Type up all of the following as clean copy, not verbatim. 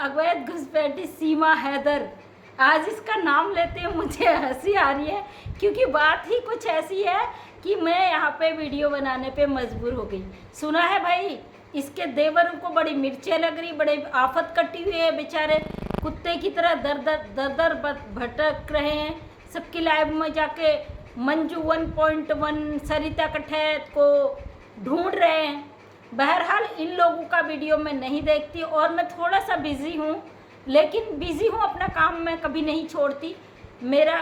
अवैध घुसपैठी सीमा हैदर। आज इसका नाम लेते हैं मुझे हंसी आ रही है, क्योंकि बात ही कुछ ऐसी है कि मैं यहाँ पे वीडियो बनाने पे मजबूर हो गई। सुना है भाई, इसके देवरों को बड़ी मिर्चें लग रही, बड़े आफत कटी हुई है, बेचारे कुत्ते की तरह दर दर भटक रहे हैं। सबकी लाइव में जाके मंजू 1.1 सरिता कठैत को ढूंढ रहे हैं। बहरहाल इन लोगों का वीडियो मैं नहीं देखती और मैं थोड़ा सा बिज़ी हूँ, लेकिन बिज़ी हूँ, अपना काम मैं कभी नहीं छोड़ती। मेरा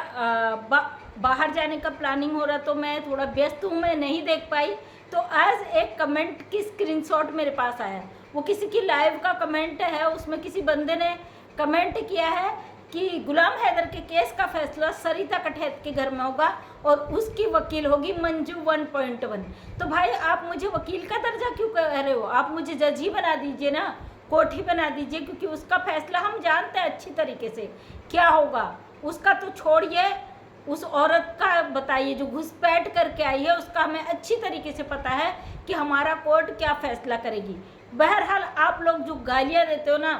बाहर जाने का प्लानिंग हो रहा तो मैं थोड़ा व्यस्त हूँ, मैं नहीं देख पाई। तो आज एक कमेंट की स्क्रीनशॉट मेरे पास आया, वो किसी की लाइव का कमेंट है। उसमें किसी बंदे ने कमेंट किया है कि गुलाम हैदर के केस का फैसला सरिता कठैत के घर में होगा और उसकी वकील होगी मंजू 1.1। तो भाई आप मुझे वकील का दर्जा क्यों कह रहे हो? आप मुझे जज ही बना दीजिए ना, कोर्ट ही बना दीजिए, क्योंकि उसका फैसला हम जानते हैं अच्छी तरीके से क्या होगा। उसका तो छोड़िए, उस औरत का बताइए जो घुसपैठ करके आई है, उसका हमें अच्छी तरीके से पता है कि हमारा कोर्ट क्या फैसला करेगी। बहरहाल आप लोग जो गालियाँ देते हो ना,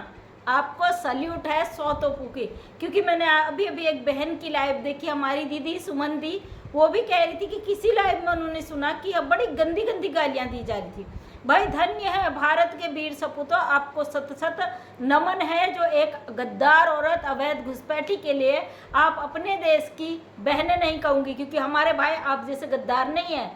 आपको सल्यूट है 100 तोपों की। क्योंकि मैंने अभी एक बहन की लाइव देखी, हमारी दीदी सुमन दी, वो भी कह रही थी कि किसी लाइव में उन्होंने सुना कि अब बड़ी गंदी गंदी गालियाँ दी जा रही थी। भाई धन्य है भारत के वीर सपूतों, आपको सत सत नमन है जो एक गद्दार औरत अवैध घुसपैठी के लिए आप अपने देश की बहनें नहीं कहूँगी, क्योंकि हमारे भाई आप जैसे गद्दार नहीं हैं,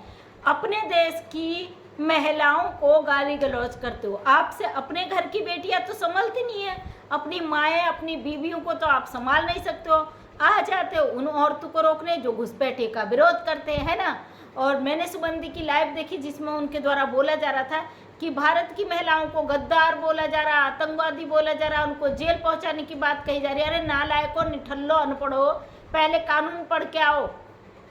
अपने देश की महिलाओं को गाली गलौज करते हो। आपसे अपने घर की बेटियां तो संभलती नहीं है, अपनी माएँ अपनी बीवियों को तो आप संभाल नहीं सकते हो। आ जाते हो उन औरतों को रोकने जो घुसपैठी का विरोध करते हैं ना। और मैंने सुबंदी की लाइव देखी जिसमें उनके द्वारा बोला जा रहा था कि भारत की महिलाओं को गद्दार बोला जा रहा, आतंकवादी बोला जा रहा, उनको जेल पहुंचाने की बात कही जा रही है। अरे नालायको, निठल्लो, अनपढ़ो, पहले कानून पढ़ के आओ।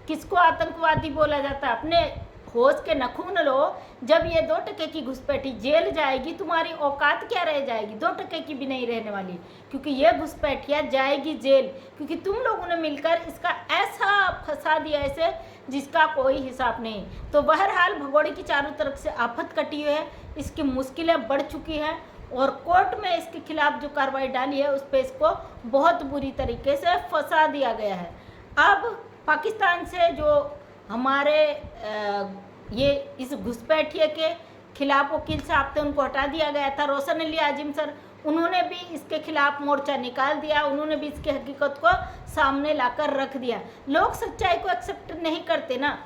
किसको आतंकवादी बोला जाता है? अपने होश के नखून लो। जब ये 2 टके की घुसपैठी जेल जाएगी, तुम्हारी औकात क्या रह जाएगी? 2 टके की भी नहीं रहने वाली, क्योंकि ये घुसपैठिया जाएगी जेल, क्योंकि तुम लोगों ने मिलकर इसका ऐसा फंसा दिया इसे जिसका कोई हिसाब नहीं। तो बहरहाल भगोड़े की चारों तरफ से आफत कटी हुई है, इसकी मुश्किलें बढ़ चुकी हैं और कोर्ट में इसके खिलाफ जो कार्रवाई डाली है उस पर इसको बहुत बुरी तरीके से फंसा दिया गया है। अब पाकिस्तान से जो हमारे ये इस घुसपैठिए के खिलाफ वकील साहब थे, उनको हटा दिया गया था। रोशन अली आजिम सर, उन्होंने भी इसके खिलाफ मोर्चा निकाल दिया, उन्होंने भी इसकी हकीकत को सामने लाकर रख दिया। लोग सच्चाई को एक्सेप्ट नहीं करते ना।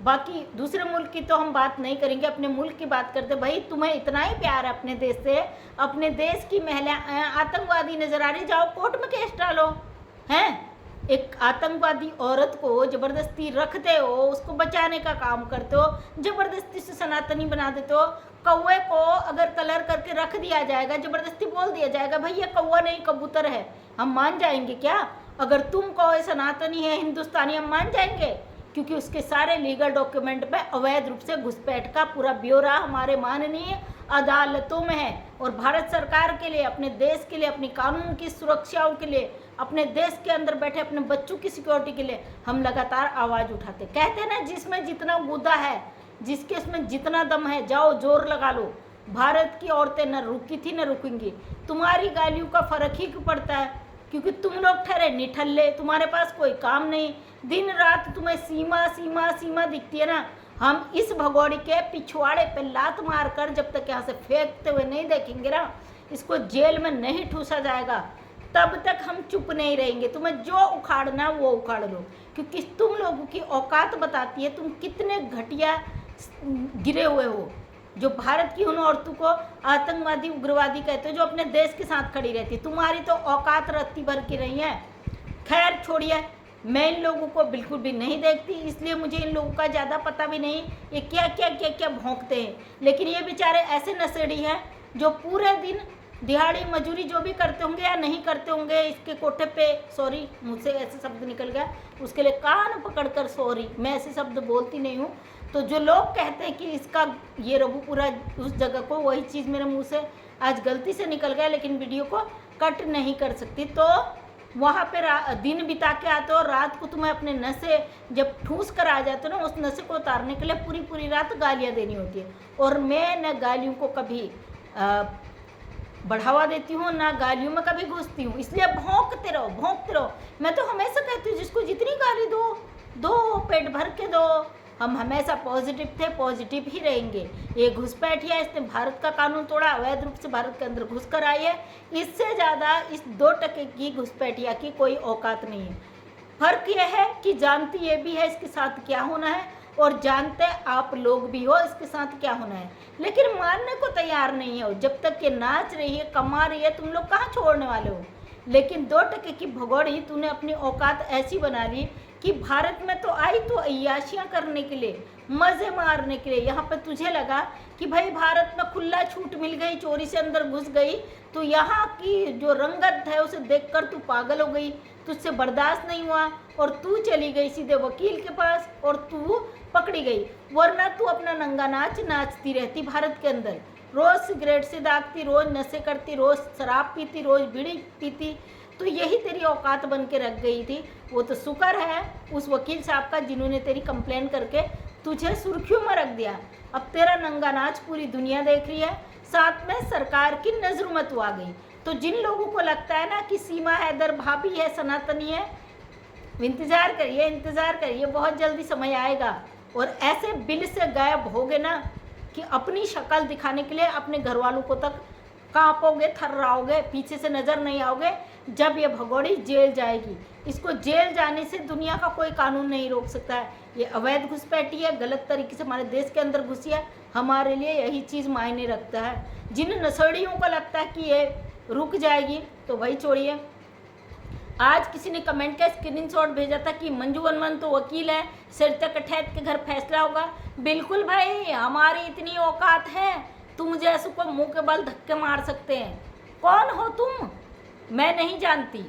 बाकी दूसरे मुल्क की तो हम बात नहीं करेंगे, अपने मुल्क की बात करते। भाई तुम्हें इतना ही प्यार है अपने देश से, अपने देश की महिला आतंकवादी नजर आ रही, जाओ कोर्ट में केस डालो। हैं, एक आतंकवादी औरत को ज़बरदस्ती रखते हो, उसको बचाने का काम करते हो, ज़बरदस्ती से सनातनी बना देते हो। कौवे को अगर कलर करके रख दिया जाएगा, ज़बरदस्ती बोल दिया जाएगा भाई ये कौवा नहीं कबूतर है, हम मान जाएंगे क्या? अगर तुम कहो सनातनी है, हिंदुस्तानी, हम मान जाएंगे? क्योंकि उसके सारे लीगल डॉक्यूमेंट पे अवैध रूप से घुसपैठ का पूरा ब्यौरा हमारे माननीय अदालतों में है। और भारत सरकार के लिए, अपने देश के लिए, अपनी कानून की सुरक्षाओं के लिए, अपने देश के अंदर बैठे अपने बच्चों की सिक्योरिटी के लिए हम लगातार आवाज़ उठाते। कहते हैं ना, जिसमें जितना गुदा है, जिसके इसमें जितना दम है, जाओ जोर लगा लो। भारत की औरतें न रुकी थी न रुकेंगी। तुम्हारी गालियों का फ़र्क ही क्यों पड़ता है? क्योंकि तुम लोग ठहरे निठल्ले, तुम्हारे पास कोई काम नहीं, दिन रात तुम्हें सीमा सीमा सीमा दिखती है ना। हम इस भगोड़ी के पिछवाड़े पे लात मारकर जब तक यहाँ से फेंकते हुए नहीं देखेंगे ना, इसको जेल में नहीं ठूसा जाएगा, तब तक हम चुप नहीं रहेंगे। तुम्हें जो उखाड़ना वो उखाड़ लो, क्योंकि तुम लोगों की औकात बताती है तुम कितने घटिया गिरे हुए हो, जो भारत की उन औरतों को आतंकवादी उग्रवादी कहते हो, जो अपने देश के साथ खड़ी रहती है। तुम्हारी तो औकात रत्ती भर की नहीं है। खैर छोड़िए, मैं इन लोगों को बिल्कुल भी नहीं देखती, इसलिए मुझे इन लोगों का ज़्यादा पता भी नहीं ये क्या क्या क्या क्या भौंकते हैं। लेकिन ये बेचारे ऐसे नशेड़ी हैं जो पूरे दिन दिहाड़ी मजूरी जो भी करते होंगे या नहीं करते होंगे, इसके कोठे पे, सॉरी मुझसे ऐसे शब्द निकल गया, उसके लिए कान पकड़कर सॉरी, मैं ऐसे शब्द बोलती नहीं हूँ। तो जो लोग कहते हैं कि इसका ये रघुपुरा उस जगह को, वही चीज़ मेरे मुंह से आज गलती से निकल गया, लेकिन वीडियो को कट नहीं कर सकती। तो वहाँ पे दिन बिता के आते हो, रात को तुम्हें अपने नशे जब ठूस कर आ जाते हो ना, उस नशे को उतारने के लिए पूरी पूरी रात गालियाँ देनी होती है। और मैं न गालियों को कभी बढ़ावा देती हूँ, ना गालियों में कभी घुसती हूँ। इसलिए भौंकते रहो, भौंकते रहो। मैं तो हमेशा कहती हूँ जिसको जितनी गाली दो दो, पेट भर के दो। हम हमेशा पॉजिटिव थे, पॉजिटिव ही रहेंगे। ये घुसपैठिया, इसने भारत का कानून तोड़ा, अवैध रूप से भारत के अंदर घुस कर आई है। इससे ज़्यादा इस 2% की घुसपैठिया की कोई औकात नहीं है। फर्क यह है कि जानती ये भी है इसके साथ क्या होना है, और जानते आप लोग भी हो इसके साथ क्या होना है, लेकिन मानने को तैयार नहीं हो। जब तक ये नाच रही है, कमा रही है, तुम लोग कहाँ छोड़ने वाले हो। लेकिन 2% की भगोड़ी तूने अपनी औकात ऐसी बना ली कि भारत में तो आई तो अय्याशियाँ करने के लिए, मज़े मारने के लिए। यहाँ पे तुझे लगा कि भाई भारत में खुला छूट मिल गई, चोरी से अंदर घुस गई, तो यहाँ की जो रंगत है उसे देखकर तू पागल हो गई, तुझसे बर्दाश्त नहीं हुआ और तू चली गई सीधे वकील के पास और तू पकड़ी गई। वरना तू अपना नंगा नाच नाचती रहती भारत के अंदर, रोज़ सिगरेट से दागती, रोज़ नशे करती, रोज़ शराब पीती, रोज़ बीड़ी पीती। तो यही तेरी औकात बन के रख गई थी। वो तो शुक्र है उस वकील साहब का जिन्होंने तेरी कंप्लेन करके तुझे सुर्खियों में रख दिया। अब तेरा नंगा नाच पूरी दुनिया देख रही है, साथ में सरकार की नज़रों में तू आ गई। तो जिन लोगों को लगता है ना कि सीमा हैदर भाभी है, सनातनी है, इंतज़ार करिए, इंतज़ार करिए, बहुत जल्दी समय आएगा और ऐसे बिल से गायब होगे ना कि अपनी शक्ल दिखाने के लिए अपने घर वालों को तक कांपोगे, थर्राओगे, पीछे से नज़र नहीं आओगे। जब ये भगोड़ी जेल जाएगी, इसको जेल जाने से दुनिया का कोई कानून नहीं रोक सकता है। ये अवैध घुसपैठी है, गलत तरीके से हमारे देश के अंदर घुसी है। हमारे लिए यही चीज़ मायने रखता है। जिन नशेड़ियों को लगता है कि ये रुक जाएगी तो वही छोड़िए। आज किसी ने कमेंट का स्क्रीनशॉट भेजा था कि मंजू वर्मा तो वकील है, सरिता कठैत के घर फैसला होगा। बिल्कुल भाई, हमारी इतनी औकात है, तुम जैसों को मुंह के बल धक्के मार सकते हैं। कौन हो तुम, मैं नहीं जानती,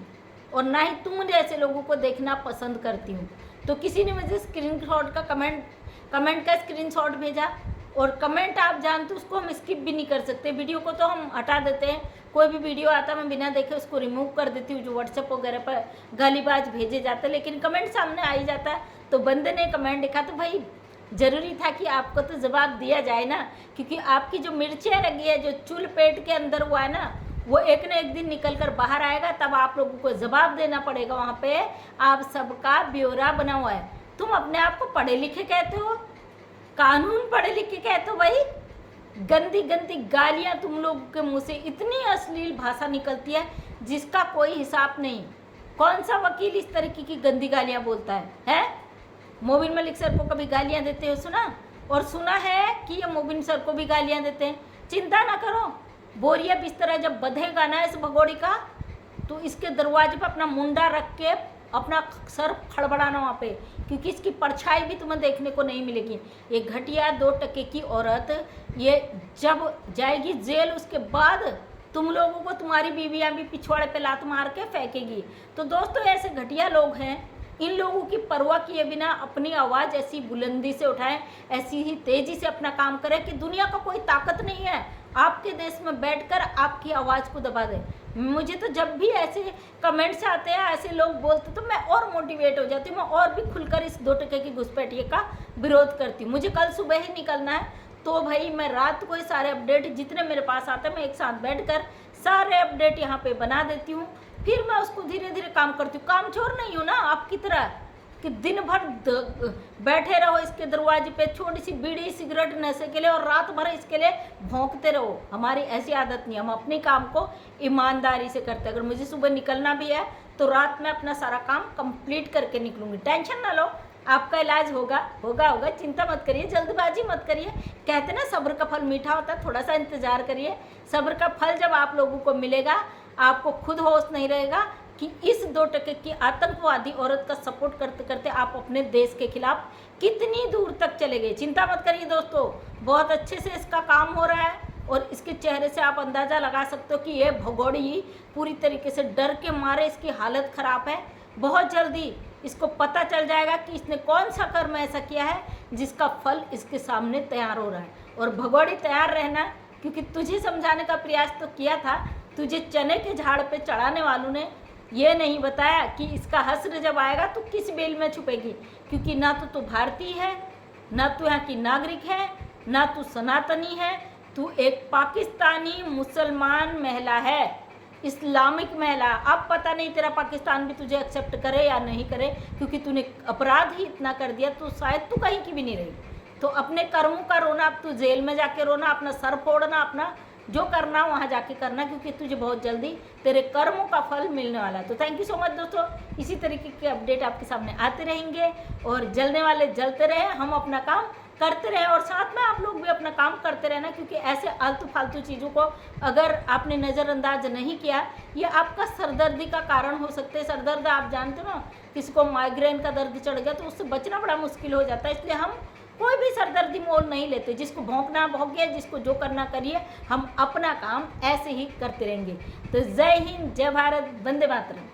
और ना ही तुम जैसे लोगों को देखना पसंद करती हूँ। तो किसी ने मुझे स्क्रीनशॉट का कमेंट का स्क्रीनशॉट भेजा, और कमेंट आप जानते उसको हम स्किप भी नहीं कर सकते। वीडियो को तो हम हटा देते हैं, कोई भी वीडियो आता मैं बिना देखे उसको रिमूव कर देती हूँ जो व्हाट्सएप वगैरह पर गालीबाज भेजे जाते हैं, लेकिन कमेंट सामने आ ही जाता है। तो बंदे ने कमेंट लिखा तो भाई ज़रूरी था कि आपको तो जवाब दिया जाए ना, क्योंकि आपकी जो मिर्चियाँ लगी है, जो चूल पेट के अंदर हुआ है ना, वो एक न एक दिन निकल कर बाहर आएगा, तब आप लोगों को जवाब देना पड़ेगा। वहाँ पे आप सबका ब्यौरा बना हुआ है। तुम अपने आप को पढ़े लिखे कहते हो, कानून पढ़े लिखे कहते हो भाई। गंदी गंदी गालियाँ तुम लोगों के मुंह से, इतनी अश्लील भाषा निकलती है जिसका कोई हिसाब नहीं। कौन सा वकील इस तरीके की गंदी गालियाँ बोलता है? मोबिन मलिक सर को कभी गालियाँ देते हो सुना? और सुना है कि ये मोबिन सर को भी गालियाँ देते हैं। चिंता ना करो, बोरिया बिस्तर जब बधेगा ना इस भगोड़ी का, तो इसके दरवाजे पर अपना मुंडा रख के अपना सर फड़बड़ाना वहाँ पे, क्योंकि इसकी परछाई भी तुम्हें देखने को नहीं मिलेगी। ये घटिया 2% की औरत ये जब जाएगी जेल, उसके बाद तुम लोगों को तुम्हारी बीवियाँ भी पिछवाड़े पे लात मार के फेंकेगी। तो दोस्तों, ऐसे घटिया लोग हैं, इन लोगों की परवाह किए बिना अपनी आवाज़ ऐसी बुलंदी से उठाएं, ऐसी ही तेज़ी से अपना काम करें कि दुनिया का कोई ताकत नहीं है आपके देश में बैठकर आपकी आवाज़ को दबा दे। मुझे तो जब भी ऐसे कमेंट्स आते हैं, ऐसे लोग बोलते, तो मैं और मोटिवेट हो जाती हूँ, मैं और भी खुलकर इस 2% की घुसपैठिए का विरोध करती हूँ। मुझे कल सुबह ही निकलना है, तो भाई मैं रात को ही सारे अपडेट जितने मेरे पास आते हैं, मैं एक साथ बैठकर सारे अपडेट यहाँ पे बना देती हूँ, फिर मैं उसको धीरे धीरे काम करती हूँ। काम छोड़ नहीं हूँ ना आपकी तरह कि दिन भर बैठे रहो इसके दरवाजे पे, छोटी सी बीड़ी सिगरेट नशे के लिए, और रात भर इसके लिए भौंकते रहो। हमारी ऐसी आदत नहीं, हम अपने काम को ईमानदारी से करते हैं। अगर मुझे सुबह निकलना भी है तो रात में अपना सारा काम कंप्लीट करके निकलूंगी। टेंशन ना लो, आपका इलाज होगा होगा होगा, चिंता मत करिए, जल्दबाजी मत करिए। कहते ना सब्र का फल मीठा होता है, थोड़ा सा इंतजार करिए। सब्र का फल जब आप लोगों को मिलेगा, आपको खुद होश नहीं रहेगा कि इस 2% की आतंकवादी औरत का सपोर्ट करते करते आप अपने देश के खिलाफ कितनी दूर तक चले गए। चिंता मत करिए दोस्तों, बहुत अच्छे से इसका काम हो रहा है, और इसके चेहरे से आप अंदाज़ा लगा सकते हो कि ये भगोड़ी पूरी तरीके से डर के मारे इसकी हालत ख़राब है। बहुत जल्दी इसको पता चल जाएगा कि इसने कौन सा कर्म ऐसा किया है जिसका फल इसके सामने तैयार हो रहा है। और भगोड़ी तैयार रहना, क्योंकि तुझे समझाने का प्रयास तो किया था, तुझे चने के झाड़ पे चढ़ाने वालों ने ये नहीं बताया कि इसका हश्र जब आएगा तो किस बेल में छुपेगी। क्योंकि ना तो तू भारतीय है, ना तू यहाँ की नागरिक है, ना तू सनातनी है, तू एक पाकिस्तानी मुसलमान महिला है, इस्लामिक महिला। अब पता नहीं तेरा पाकिस्तान भी तुझे एक्सेप्ट करे या नहीं करे, क्योंकि तूने अपराध ही इतना कर दिया, तो शायद तू कहीं की भी नहीं रही। तो अपने कर्मों का रोना, अब तू जेल में जाके रोना, अपना सर फोड़ना, अपना जो करना वहाँ जाके करना, क्योंकि तुझे बहुत जल्दी तेरे कर्मों का फल मिलने वाला है। तो थैंक यू सो मच दोस्तों, इसी तरीके के अपडेट आपके सामने आते रहेंगे, और जलने वाले जलते रहे, हम अपना काम करते रहे, और साथ में आप लोग भी अपना काम करते रहना, क्योंकि ऐसे आलतू फालतू चीज़ों को अगर आपने नज़रअंदाज नहीं किया, ये आपका सरदर्दी का कारण हो सकते हैं। सरदर्द आप जानते हो ना, किसी को माइग्रेन का दर्द चढ़ गया तो उससे बचना बड़ा मुश्किल हो जाता है, इसलिए हम कोई भी सरदर्दी मोल नहीं लेते। जिसको भौंकना भौंकिए, जिसको जो करना करिए, हम अपना काम ऐसे ही करते रहेंगे। तो जय हिंद, जय भारत, वंदे मातरम।